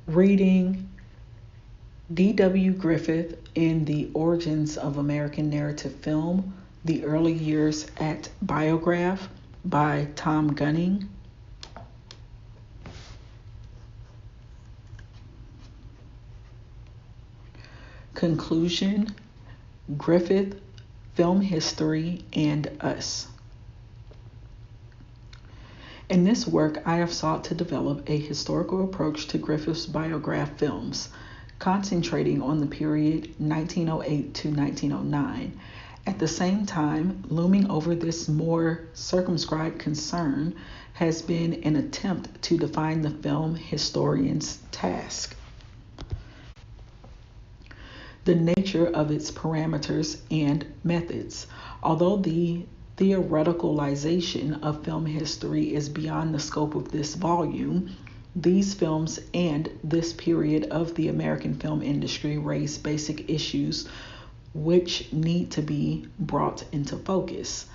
reading D.W. Griffith in The Origins of American Narrative Film, The Early Years at Biograph by Tom Gunning. Conclusion: Griffith, Film History, and Us. In this work, I have sought to develop a historical approach to Griffith's biograph films, concentrating on the period 1908 to 1909. At the same time, looming over this more circumscribed concern has been an attempt to define the film historian's task, the nature of its parameters and methods. Although the theoreticalization of film history is beyond the scope of this volume, these films and this period of the American film industry raise basic issues which need to be brought into focus.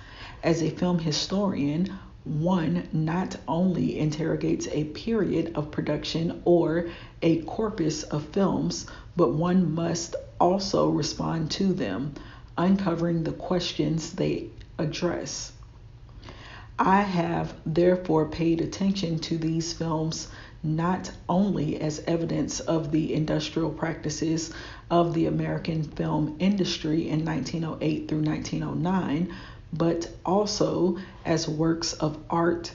As a film historian, one not only interrogates a period of production or a corpus of films, but one must also respond to them, uncovering the questions they address. I have therefore paid attention to these films not only as evidence of the industrial practices of the American film industry in 1908 through 1909, but also as works of art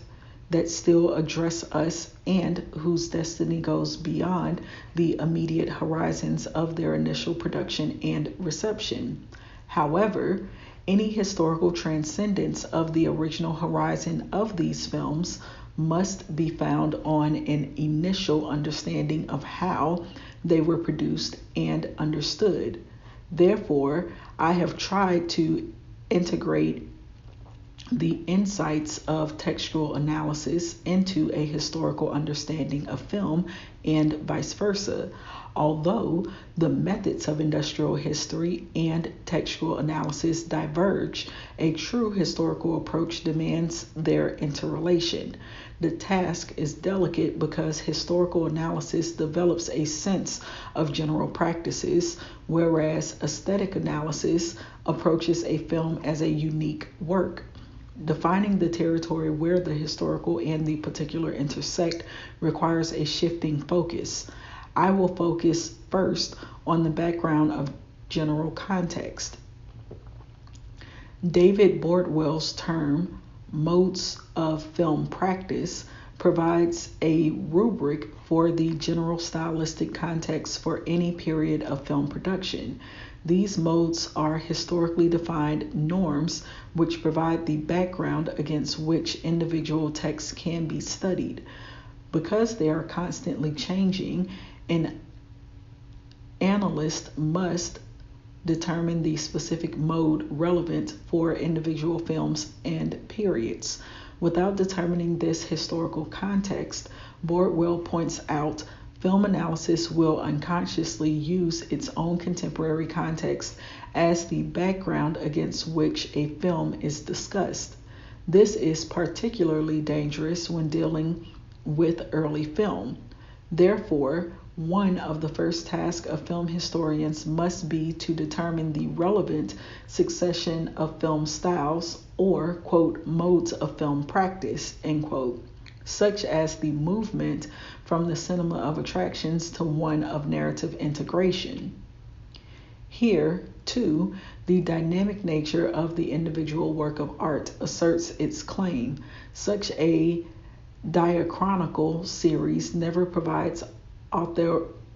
that still address us and whose destiny goes beyond the immediate horizons of their initial production and reception. However, any historical transcendence of the original horizon of these films must be found on an initial understanding of how they were produced and understood. Therefore, I have tried to integrate the insights of textual analysis into a historical understanding of film and vice versa. Although the methods of industrial history and textual analysis diverge, a true historical approach demands their interrelation. The task is delicate because historical analysis develops a sense of general practices, whereas aesthetic analysis approaches a film as a unique work. Defining the territory where the historical and the particular intersect requires a shifting focus. I will focus first on the background of general context. David Bordwell's term, modes of film practice, provides a rubric for the general stylistic context for any period of film production. These modes are historically defined norms which provide the background against which individual texts can be studied. Because they are constantly changing, an analyst must determine the specific mode relevant for individual films and periods. Without determining this historical context, Bordwell points out, film analysis will unconsciously use its own contemporary context as the background against which a film is discussed. This is particularly dangerous when dealing with early film. Therefore, one of the first tasks of film historians must be to determine the relevant succession of film styles or, quote, modes of film practice, end quote, such as the movement from the cinema of attractions to one of narrative integration. Here, too, the dynamic nature of the individual work of art asserts its claim. Such a diachronical series never provides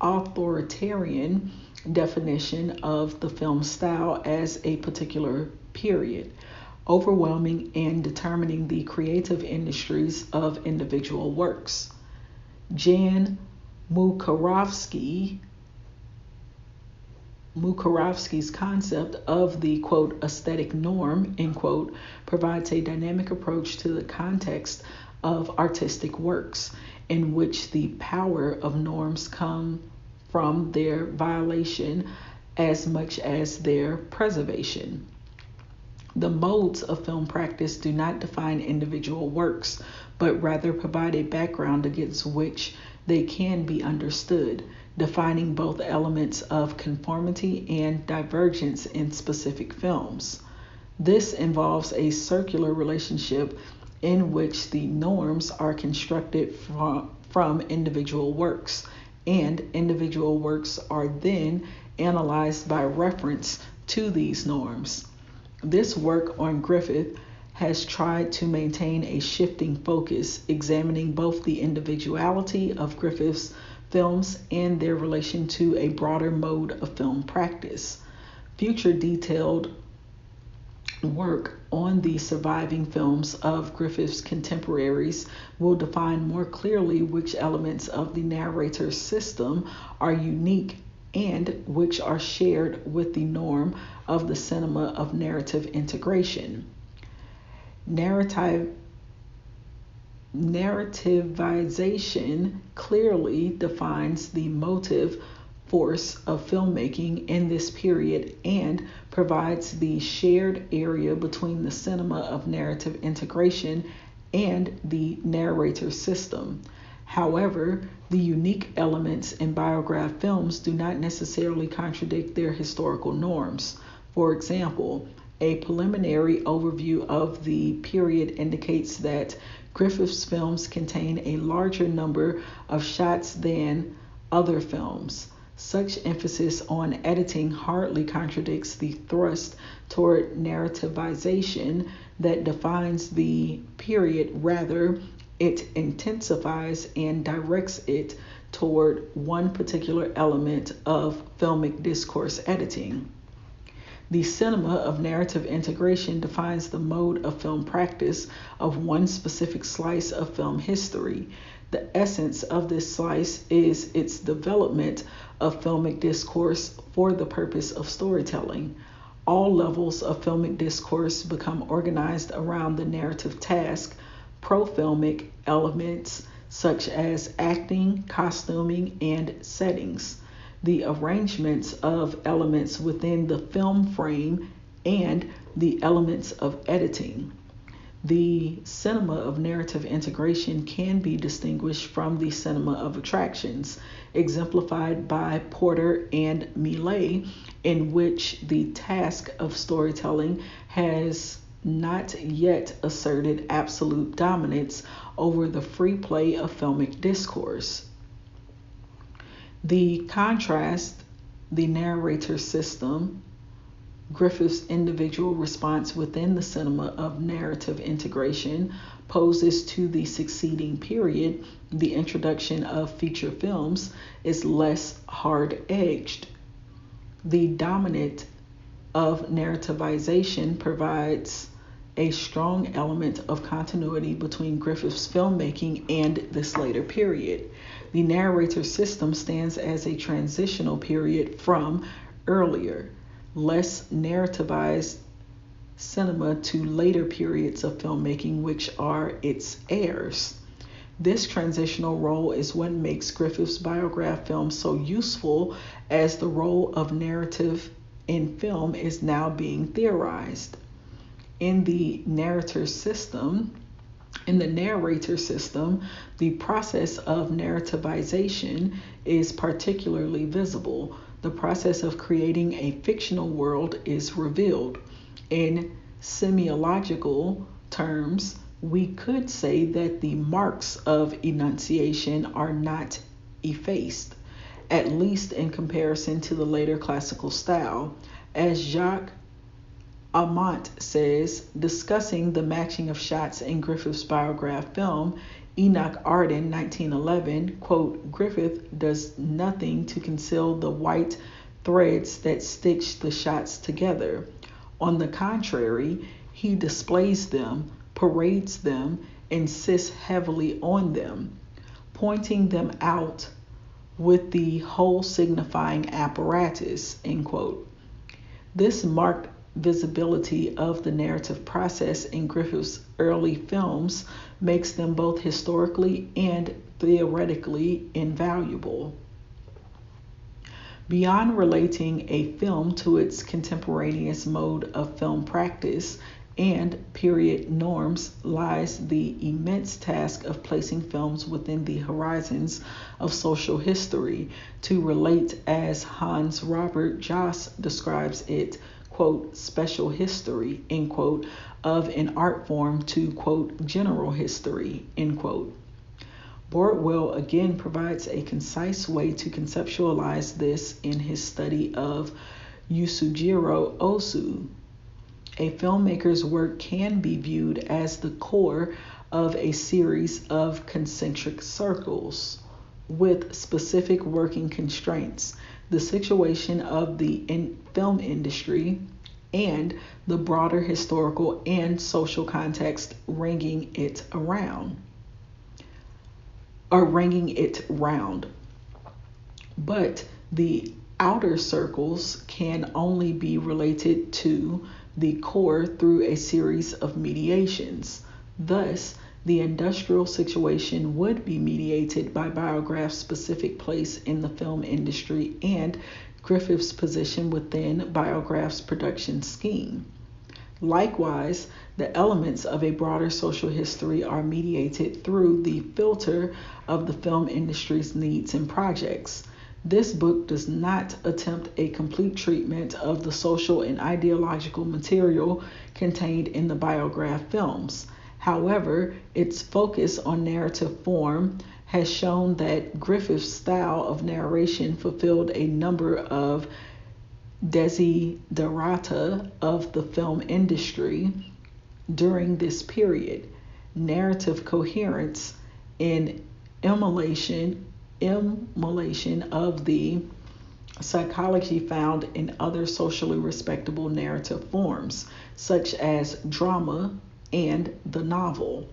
authoritarian definition of the film style as a particular period, overwhelming and determining the creative industries of individual works. Jan Mukarovsky's concept of the, quote, aesthetic norm, end quote, provides a dynamic approach to the context of artistic works, in which the power of norms come from their violation as much as their preservation. The modes of film practice do not define individual works, but rather provide a background against which they can be understood, defining both elements of conformity and divergence in specific films. This involves a circular relationship in which the norms are constructed from individual works, and individual works are then analyzed by reference to these norms. This work on Griffith has tried to maintain a shifting focus, examining both the individuality of Griffith's films and their relation to a broader mode of film practice. Future detailed work on the surviving films of Griffith's contemporaries will define more clearly which elements of the narrator's system are unique and which are shared with the norm of the cinema of narrative integration. Narrativization clearly defines the motive force of filmmaking in this period and provides the shared area between the cinema of narrative integration and the narrator system. However, the unique elements in Biograph films do not necessarily contradict their historical norms. For example, a preliminary overview of the period indicates that Griffith's films contain a larger number of shots than other films. Such emphasis on editing hardly contradicts the thrust toward narrativization that defines the period. Rather, it intensifies and directs it toward one particular element of filmic discourse editing. The cinema of narrative integration defines the mode of film practice of one specific slice of film history. The essence of this slice is its development of filmic discourse for the purpose of storytelling. All levels of filmic discourse become organized around the narrative task. Pro-filmic elements such as acting, costuming, and settings, the arrangements of elements within the film frame, and the elements of editing. The cinema of narrative integration can be distinguished from the cinema of attractions, exemplified by Porter and Millet, in which the task of storytelling has not yet asserted absolute dominance over the free play of filmic discourse. The contrast, the narrator system, Griffith's individual response within the cinema of narrative integration, poses to the succeeding period, the introduction of feature films, is less hard-edged. The dominant of narrativization provides a strong element of continuity between Griffith's filmmaking and this later period. The narrator system stands as a transitional period from earlier, less narrativized cinema to later periods of filmmaking, which are its heirs. This transitional role is what makes Griffith's Biograph film so useful, as the role of narrative in film is now being theorized. In the narrator system, the process of narrativization is particularly visible. The process of creating a fictional world is revealed. In semiological terms, we could say that the marks of enunciation are not effaced, at least in comparison to the later classical style. As Jacques Amont says, discussing the matching of shots in Griffith's Biograph film, Enoch Arden, 1911, quote, "Griffith does nothing to conceal the white threads that stitch the shots together. On the contrary, he displays them, parades them, insists heavily on them, pointing them out with the whole signifying apparatus," end quote. This marked visibility of the narrative process in Griffith's early films makes them both historically and theoretically invaluable. Beyond relating a film to its contemporaneous mode of film practice and period norms lies the immense task of placing films within the horizons of social history to relate, as Hans Robert Joss describes it, quote, special history, end quote, of an art form to, quote, general history, end quote. Bordwell again provides a concise way to conceptualize this in his study of Yasujiro Ozu. A filmmaker's work can be viewed as the core of a series of concentric circles with specific working constraints, the situation of the film industry, and the broader historical and social context ringing it round. But the outer circles can only be related to the core through a series of mediations. Thus, the industrial situation would be mediated by Biograph's specific place in the film industry and Griffith's position within Biograph's production scheme. Likewise, the elements of a broader social history are mediated through the filter of the film industry's needs and projects. This book does not attempt a complete treatment of the social and ideological material contained in the Biograph films. However, its focus on narrative form has shown that Griffith's style of narration fulfilled a number of desiderata of the film industry during this period: narrative coherence and immolation of the psychology found in other socially respectable narrative forms, such as drama and the novel,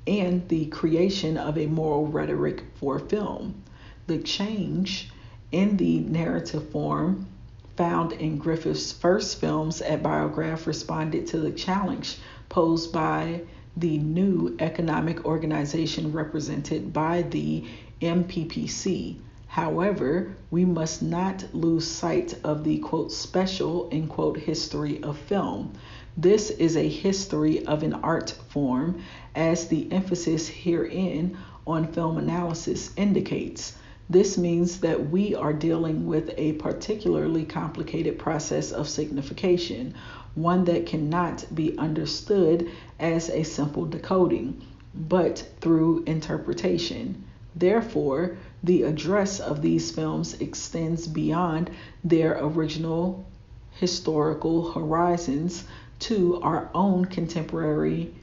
and the creation of a moral rhetoric for film. The change in the narrative form found in Griffith's first films at Biograph responded to the challenge posed by the new economic organization represented by the MPPC. However, we must not lose sight of the, quote, special, end quote, history of film. This is a history of an art form, as the emphasis herein on film analysis indicates. This means that we are dealing with a particularly complicated process of signification, one that cannot be understood as a simple decoding, but through interpretation. Therefore, the address of these films extends beyond their original historical horizons to our own contemporary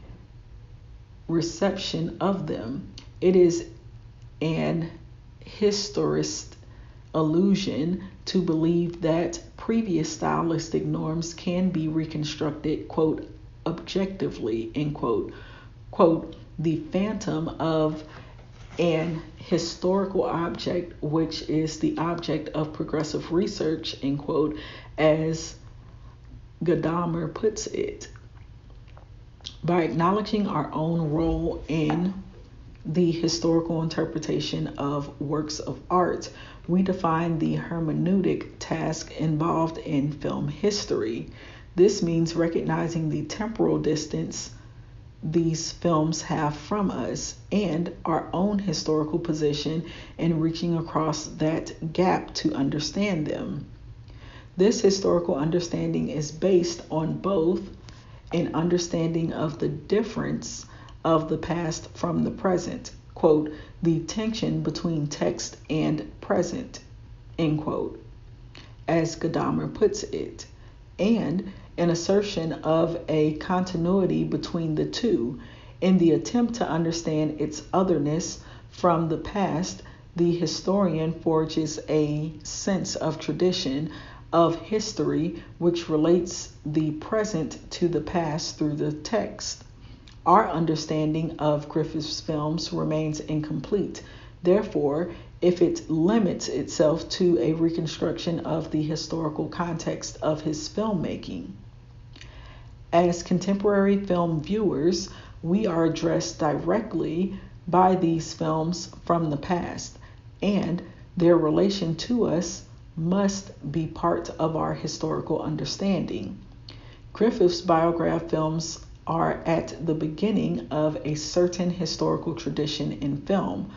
reception of them. It is an historist illusion to believe that previous stylistic norms can be reconstructed, quote, objectively, end quote. Quote, the phantom of an historical object, which is the object of progressive research, end quote, as Gadamer puts it. By acknowledging our own role in the historical interpretation of works of art, we define the hermeneutic task involved in film history. This means recognizing the temporal distance these films have from us and our own historical position and reaching across that gap to understand them. This historical understanding is based on both an understanding of the difference of the past from the present, quote, the tension between text and present, end quote, as Gadamer puts it, and an assertion of a continuity between the two. In the attempt to understand its otherness from the past, the historian forges a sense of tradition, of history, which relates the present to the past through the text. Our understanding of Griffith's films remains incomplete. Therefore, if it limits itself to a reconstruction of the historical context of his filmmaking. As contemporary film viewers, we are addressed directly by these films from the past, and their relation to us must be part of our historical understanding. Griffith's Biograph films are at the beginning of a certain historical tradition in film.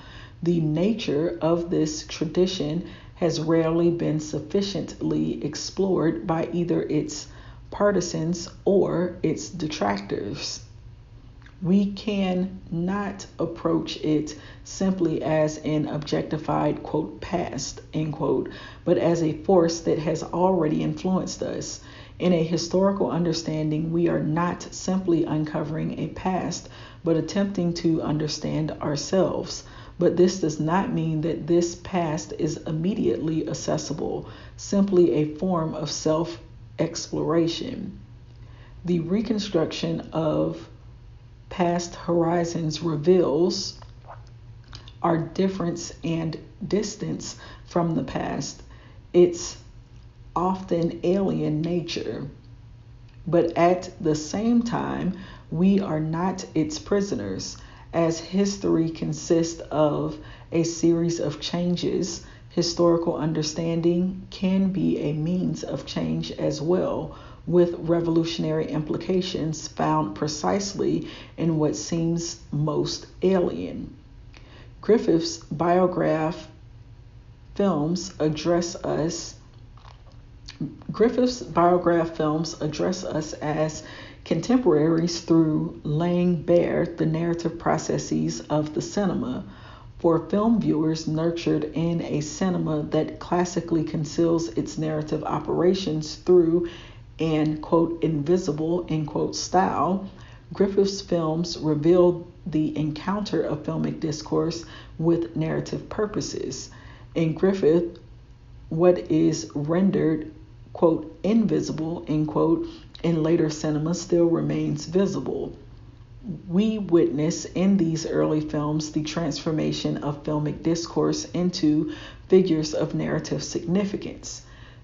The nature of this tradition has rarely been sufficiently explored by either its partisans or its detractors. We can not approach it simply as an objectified, quote, past, end quote, but as a force that has already influenced us. In a historical understanding, we are not simply uncovering a past, but attempting to understand ourselves. But this does not mean that this past is immediately accessible, simply a form of self-exploration. The reconstruction of past horizons reveals our difference and distance from the past, its often alien nature. But at the same time, we are not its prisoners. As history consists of a series of changes, historical understanding can be a means of change as well, with revolutionary implications found precisely in what seems most alien. Griffith's Biograph films address us as contemporaries through laying bare the narrative processes of the cinema. For film viewers nurtured in a cinema that classically conceals its narrative operations through an, quote, invisible, end quote, style, Griffith's films reveal the encounter of filmic discourse with narrative purposes. In Griffith, what is rendered, quote, invisible, end quote, in later cinema still remains visible. We witness in these early films the transformation of filmic discourse into figures of narrative significance.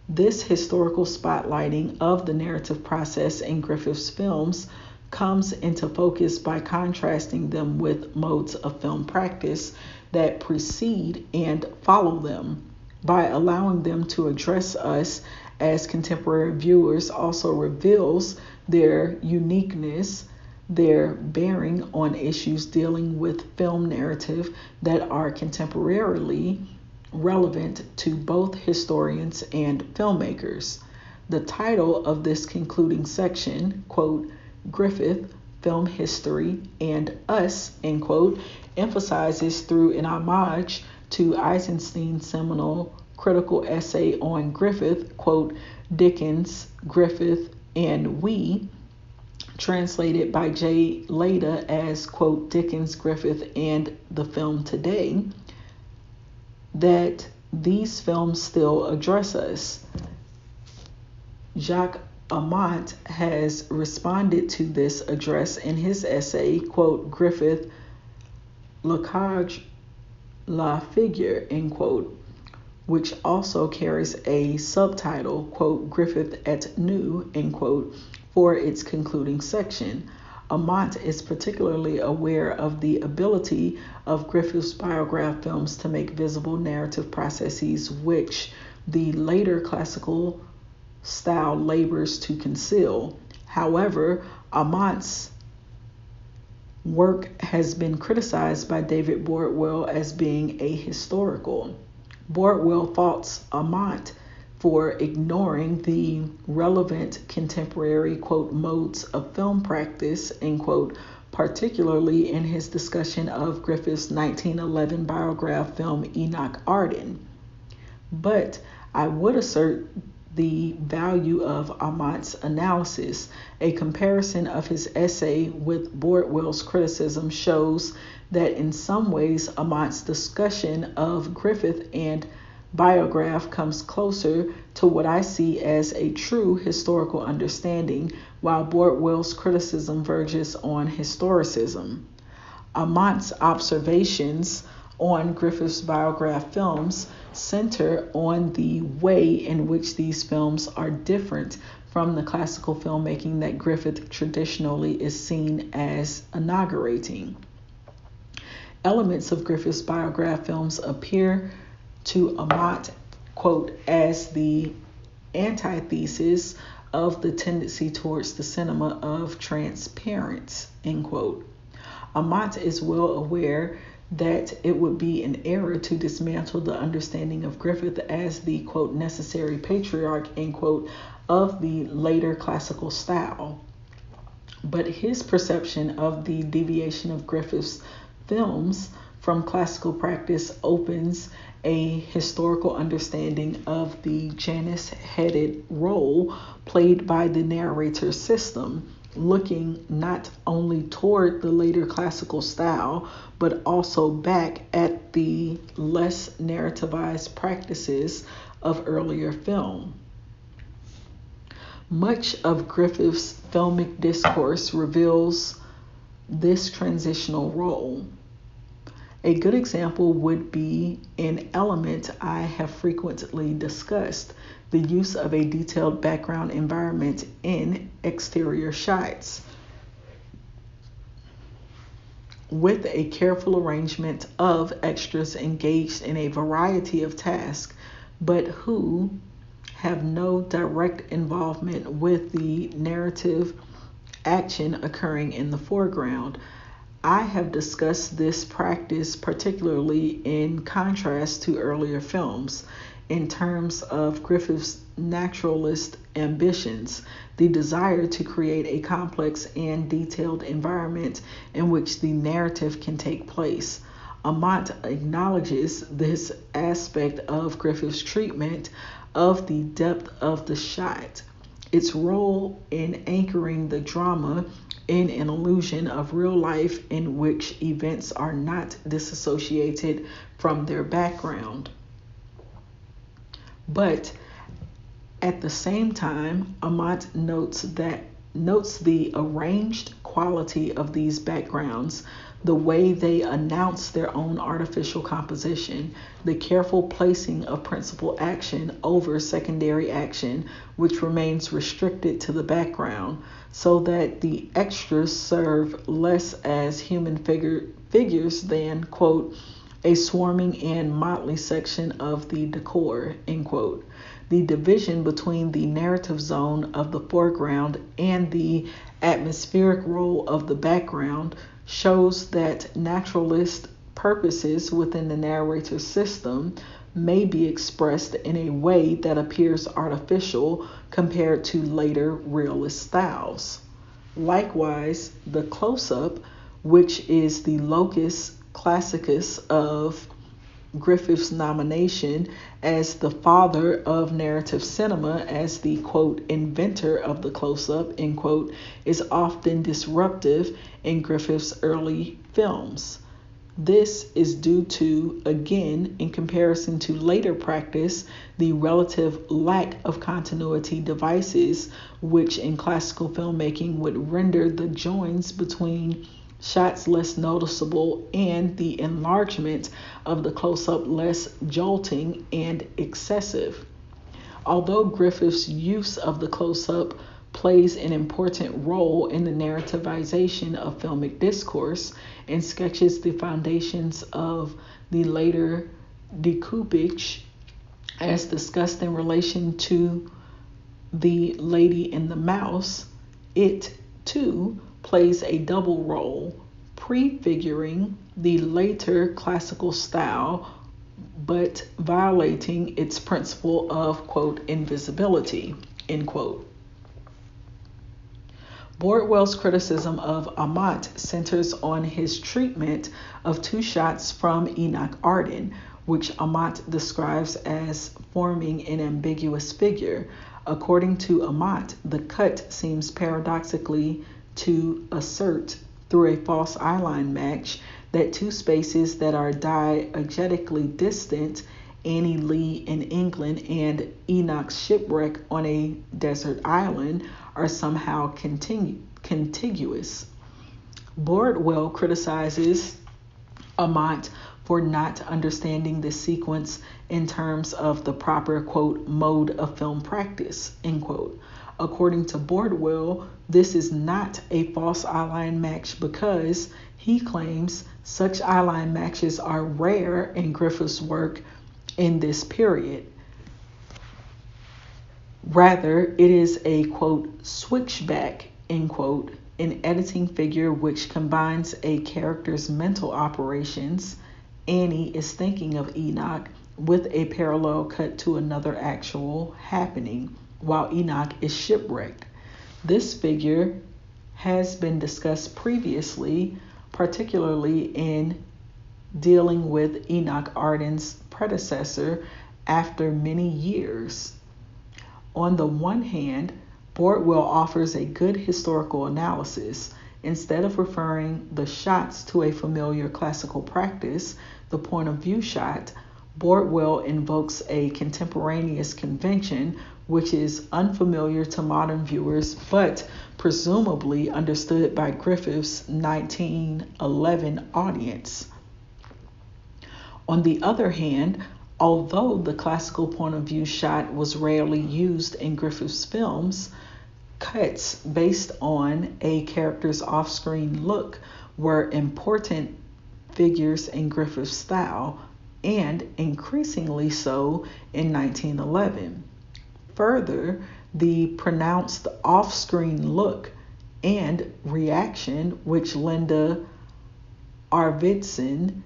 This historical spotlighting of the narrative process in Griffith's films comes into focus by contrasting them with modes of film practice that precede and follow them. By allowing them to address us as contemporary viewers also reveals their uniqueness, their bearing on issues dealing with film narrative that are contemporarily relevant to both historians and filmmakers. The title of this concluding section, quote, Griffith, Film History, and Us, end quote, emphasizes through an homage to Eisenstein's seminal critical essay on Griffith, quote, Dickens, Griffith, and We, translated by J. Lada as, quote, Dickens, Griffith, and the Film Today, that these films still address us. Jacques Amont has responded to this address in his essay, quote, Griffith, Le Cadre, La Figure, end quote, which also carries a subtitle, quote, Griffith et nous, end quote, for its concluding section. Amont is particularly aware of the ability of Griffith's Biograph films to make visible narrative processes which the later classical style labors to conceal. However, Amont's work has been criticized by David Bordwell as being ahistorical. Bordwell faults Amont for ignoring the relevant contemporary, quote, modes of film practice, end quote, particularly in his discussion of Griffith's 1911 biograph film Enoch Arden. But I would assert the value of Amont's analysis. A comparison of his essay with Bordwell's criticism shows that in some ways Amont's discussion of Griffith and Biograph comes closer to what I see as a true historical understanding, while Bordwell's criticism verges on historicism. Amont's observations on Griffith's Biograph films center on the way in which these films are different from the classical filmmaking that Griffith traditionally is seen as inaugurating. Elements of Griffith's Biograph films appear to Amont quote, as the antithesis of the tendency towards the cinema of transparence, end quote. Amant is well aware that it would be an error to dismantle the understanding of Griffith as the, quote, necessary patriarch, end quote, of the later classical style. But his perception of the deviation of Griffith's films from classical practice opens a historical understanding of the Janus-headed role played by the narrator system, looking not only toward the later classical style, but also back at the less narrativized practices of earlier film. Much of Griffith's filmic discourse reveals this transitional role. A good example would be an element I have frequently discussed, the use of a detailed background environment in exterior shots. With a careful arrangement of extras engaged in a variety of tasks, but who have no direct involvement with the narrative action occurring in the foreground. I have discussed this practice particularly in contrast to earlier films in terms of Griffith's naturalist ambitions, the desire to create a complex and detailed environment in which the narrative can take place. Amant acknowledges this aspect of Griffith's treatment of the depth of the shot, its role in anchoring the drama in an illusion of real life in which events are not disassociated from their background. But at the same time, Amant notes the arranged quality of these backgrounds, the way they announce their own artificial composition, the careful placing of principal action over secondary action, which remains restricted to the background, so that the extras serve less as human figures than, quote, a swarming and motley section of the decor, end quote. The division between the narrative zone of the foreground and the atmospheric role of the background shows that naturalist purposes within the narrator's system may be expressed in a way that appears artificial compared to later realist styles. Likewise, the close-up, which is the locus classicus of Griffith's nomination as the father of narrative cinema, as the, quote, inventor of the close-up, end quote, is often disruptive in Griffith's early films. This is due to, again, in comparison to later practice, the relative lack of continuity devices, which in classical filmmaking would render the joins between shots less noticeable and the enlargement of the close-up less jolting and excessive. Although Griffith's use of the close-up plays an important role in the narrativization of filmic discourse and sketches the foundations of the later decoupage, as discussed in relation to The Lady and the Mouse, it, too, plays a double role, prefiguring the later classical style, but violating its principle of, quote, invisibility, end quote. Bordwell's criticism of Amant centers on his treatment of two shots from Enoch Arden, which Amant describes as forming an ambiguous figure. According to Amant, the cut seems paradoxically to assert through a false eyeline match that two spaces that are diegetically distant, Annie Lee in England and Enoch's shipwreck on a desert island, are somehow contiguous. Bordwell criticizes Amant for not understanding the sequence in terms of the proper, quote, mode of film practice, end quote. According to Bordwell, this is not a false eyeline match because, he claims, such eyeline matches are rare in Griffith's work in this period. Rather, it is a, quote, switchback, end quote, an editing figure which combines a character's mental operations, Annie is thinking of Enoch, with a parallel cut to another actual happening, while Enoch is shipwrecked. This figure has been discussed previously, particularly in dealing with Enoch Arden's predecessor after many years. On the one hand, Bordwell offers a good historical analysis. Instead of referring the shots to a familiar classical practice, the point of view shot, Bordwell invokes a contemporaneous convention which is unfamiliar to modern viewers but presumably understood by Griffith's 1911 audience. On the other hand, although the classical point of view shot was rarely used in Griffith's films, cuts based on a character's off-screen look were important figures in Griffith's style, and increasingly so in 1911. Further, the pronounced off-screen look and reaction which Linda Arvidsson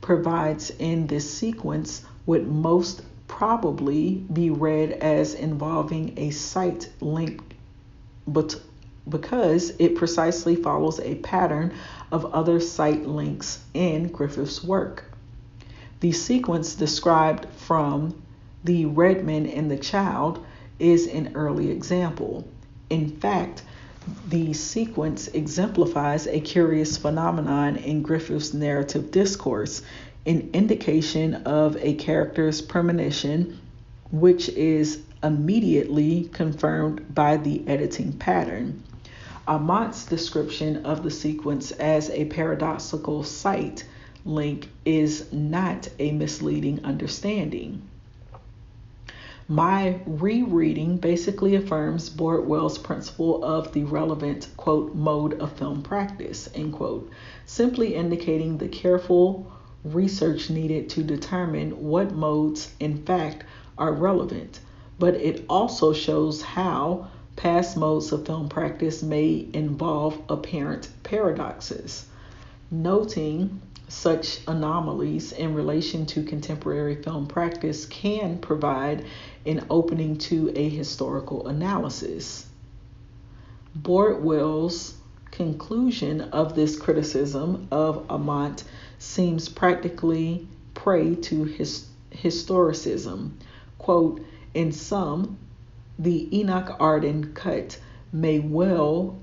provides in this sequence would most probably be read as involving a site link, but because it precisely follows a pattern of other site links in Griffith's work. The sequence described from The Redman and the Child is an early example. In fact, the sequence exemplifies a curious phenomenon in Griffith's narrative discourse, an indication of a character's premonition, which is immediately confirmed by the editing pattern. Amont's description of the sequence as a paradoxical site link is not a misleading understanding. My rereading basically affirms Bordwell's principle of the relevant, quote, mode of film practice, end quote, simply indicating the careful research needed to determine what modes, in fact, are relevant. But it also shows how past modes of film practice may involve apparent paradoxes. Noting such anomalies in relation to contemporary film practice can provide an opening to a historical analysis. Bordwell's conclusion of this criticism of Amont seems practically prey to historicism. Quote, in sum, the Enoch Arden cut may well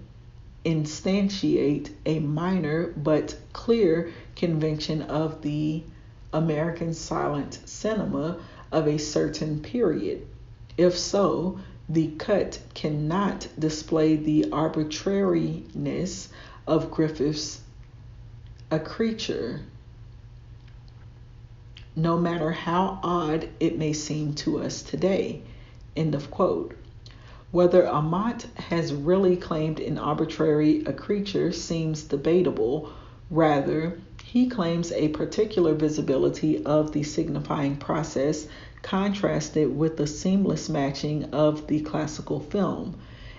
instantiate a minor but clear convention of the American silent cinema of a certain period. If so, the cut cannot display the arbitrariness of Griffith's A Creature, no matter how odd it may seem to us today. End of quote. Whether Amont has really claimed an arbitrary A Creature seems debatable. Rather, he claims a particular visibility of the signifying process contrasted with the seamless matching of the classical film.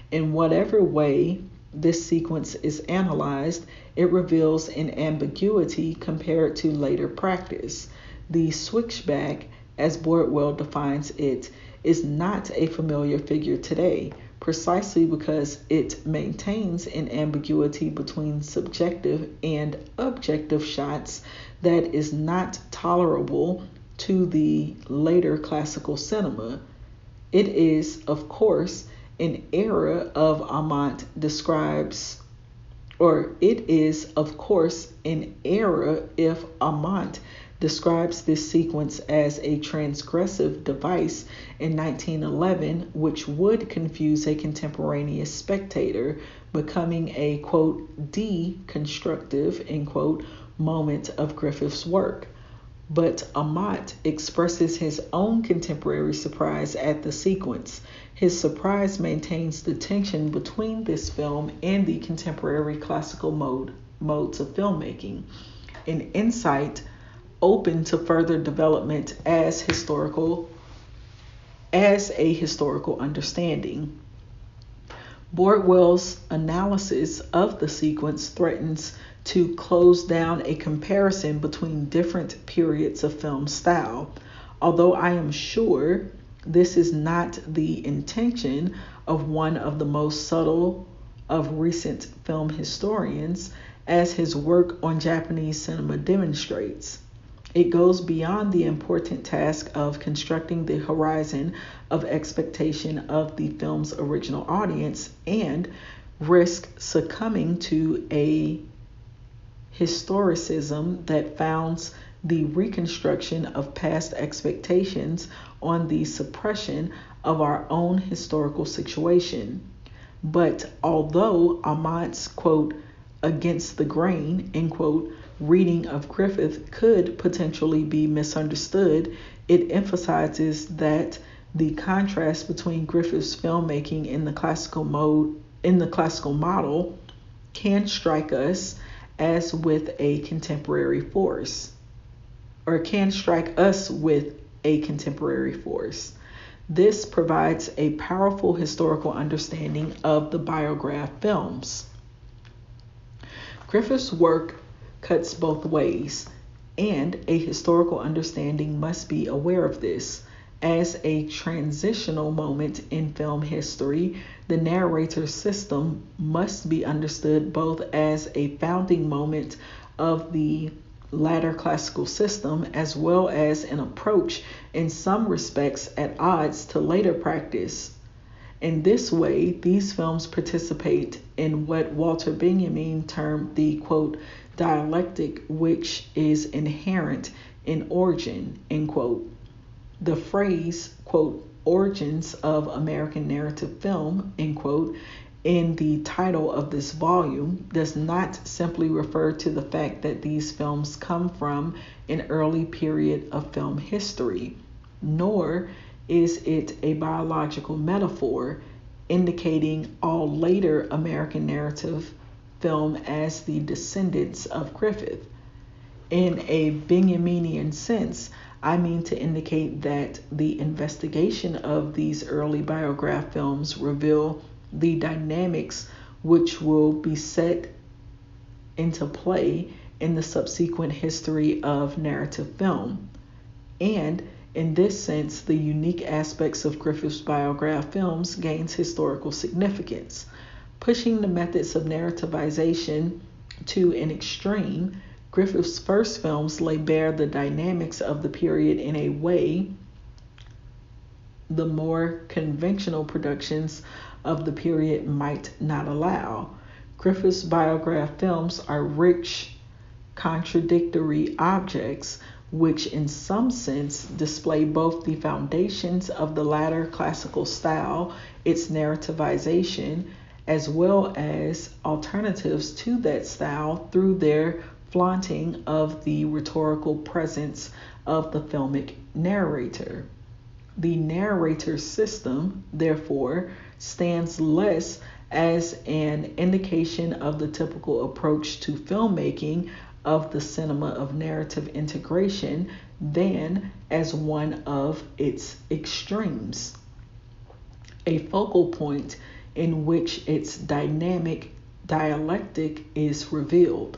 In whatever way this sequence is analyzed, it reveals an ambiguity compared to later practice. The switchback, as Bordwell defines it, is not a familiar figure today, precisely because it maintains an ambiguity between subjective and objective shots that is not tolerable to the later classical cinema. It is, of course, an era of Amont describes, or it is, of course, an era if Amont describes this sequence as a transgressive device in 1911, which would confuse a contemporaneous spectator, becoming a, quote, deconstructive, end quote, moment of Griffith's work. But Amont expresses his own contemporary surprise at the sequence. His surprise maintains the tension between this film and the contemporary classical modes of filmmaking, an insight open to further development as as a historical understanding. Bordwell's analysis of the sequence threatens to close down a comparison between different periods of film style, although I am sure this is not the intention of one of the most subtle of recent film historians, as his work on Japanese cinema demonstrates. It goes beyond the important task of constructing the horizon of expectation of the film's original audience and risk succumbing to a historicism that founds the reconstruction of past expectations on the suppression of our own historical situation. But although Amont's, quote, against the grain, end quote, reading of Griffith could potentially be misunderstood, it emphasizes that the contrast between Griffith's filmmaking in the classical model can strike us as with a contemporary force, or can strike us with a contemporary force. This provides a powerful historical understanding of the Biograph films. Griffith's work cuts both ways, and a historical understanding must be aware of this. As a transitional moment in film history, the narrator system must be understood both as a founding moment of the latter classical system, as well as an approach in some respects at odds to later practice. In this way, these films participate in what Walter Benjamin termed the, quote, dialectic which is inherent in origin, end quote. The phrase, quote, origins of American narrative film, end quote, in the title of this volume does not simply refer to the fact that these films come from an early period of film history, nor is it a biological metaphor indicating all later American narrative film as the descendants of Griffith. In a Benjaminian sense, I mean to indicate that the investigation of these early Biograph films reveal the dynamics which will be set into play in the subsequent history of narrative film. And in this sense, the unique aspects of Griffith's Biograph films gains historical significance. Pushing the methods of narrativization to an extreme, Griffith's first films lay bare the dynamics of the period in a way the more conventional productions of the period might not allow. Griffith's Biograph films are rich, contradictory objects which in some sense display both the foundations of the latter classical style, its narrativization, as well as alternatives to that style through their flaunting of the rhetorical presence of the filmic narrator. The narrator system, therefore, stands less as an indication of the typical approach to filmmaking of the cinema of narrative integration than as one of its extremes, a focal point in which its dynamic dialectic is revealed.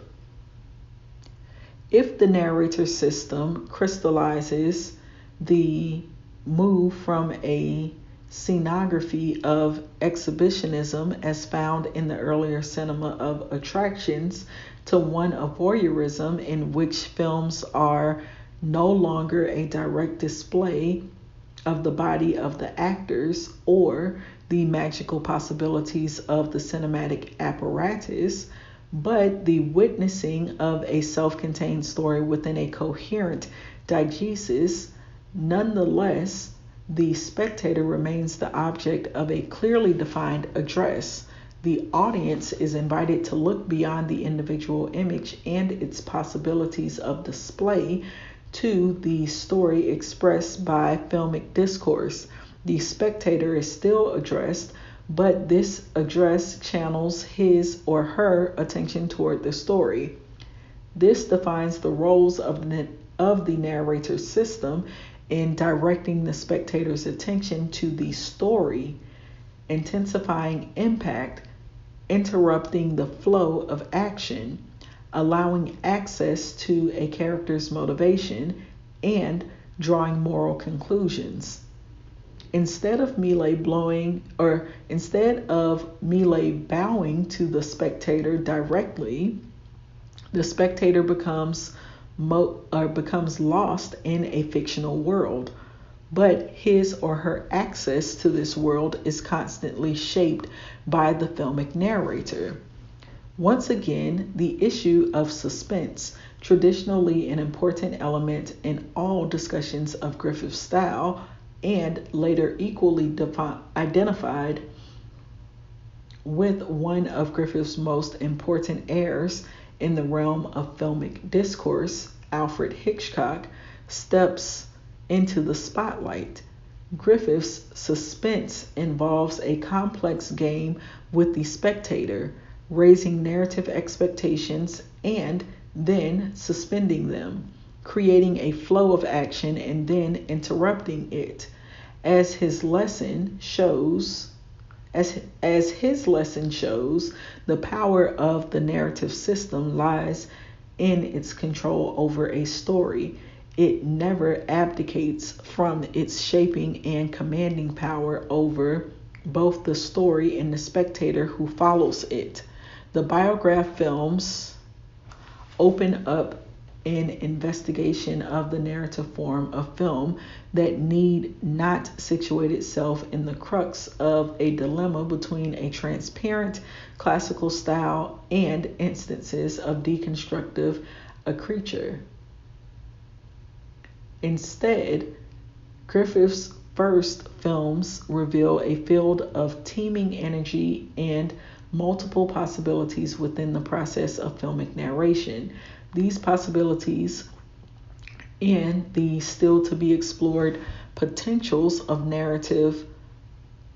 If the narrator system crystallizes the move from a scenography of exhibitionism as found in the earlier cinema of attractions to one of voyeurism in which films are no longer a direct display of the body of the actors or the magical possibilities of the cinematic apparatus, but the witnessing of a self-contained story within a coherent diegesis. Nonetheless, the spectator remains the object of a clearly defined address. The audience is invited to look beyond the individual image and its possibilities of display to the story expressed by filmic discourse. The spectator is still addressed, but this address channels his or her attention toward the story. This defines the roles of the narrator system in directing the spectator's attention to the story, intensifying impact, interrupting the flow of action, allowing access to a character's motivation, and drawing moral conclusions. Instead of Millet bowing to the spectator directly, the spectator becomes lost in a fictional world, but his or her access to this world is constantly shaped by the filmic narrator. Once again, the issue of suspense, traditionally an important element in all discussions of Griffith's style, and later equally identified with one of Griffith's most important heirs in the realm of filmic discourse, Alfred Hitchcock, steps into the spotlight. Griffith's suspense involves a complex game with the spectator, raising narrative expectations and then suspending them, creating a flow of action and then interrupting it. As his lesson shows, the power of the narrative system lies in its control over a story. It never abdicates from its shaping and commanding power over both the story and the spectator who follows it. The Biograph films open up an investigation of the narrative form of film that need not situate itself in the crux of a dilemma between a transparent classical style and instances of deconstructive a creature. Instead, Griffith's first films reveal a field of teeming energy and multiple possibilities within the process of filmic narration. These possibilities and the still to be explored potentials of narrative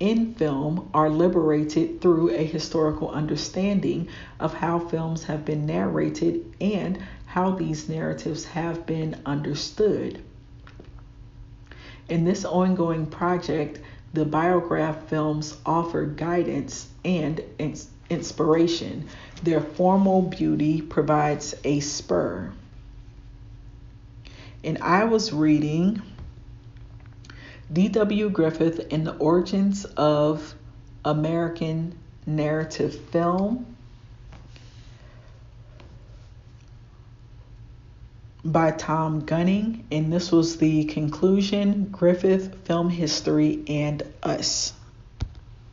in film are liberated through a historical understanding of how films have been narrated and how these narratives have been understood. In this ongoing project, the Biograph films offer guidance and inspiration. Their formal beauty provides a spur. And I was reading D.W. Griffith and the Origins of American Narrative Film by Tom Gunning, and this was the conclusion, Griffith, Film History, and Us.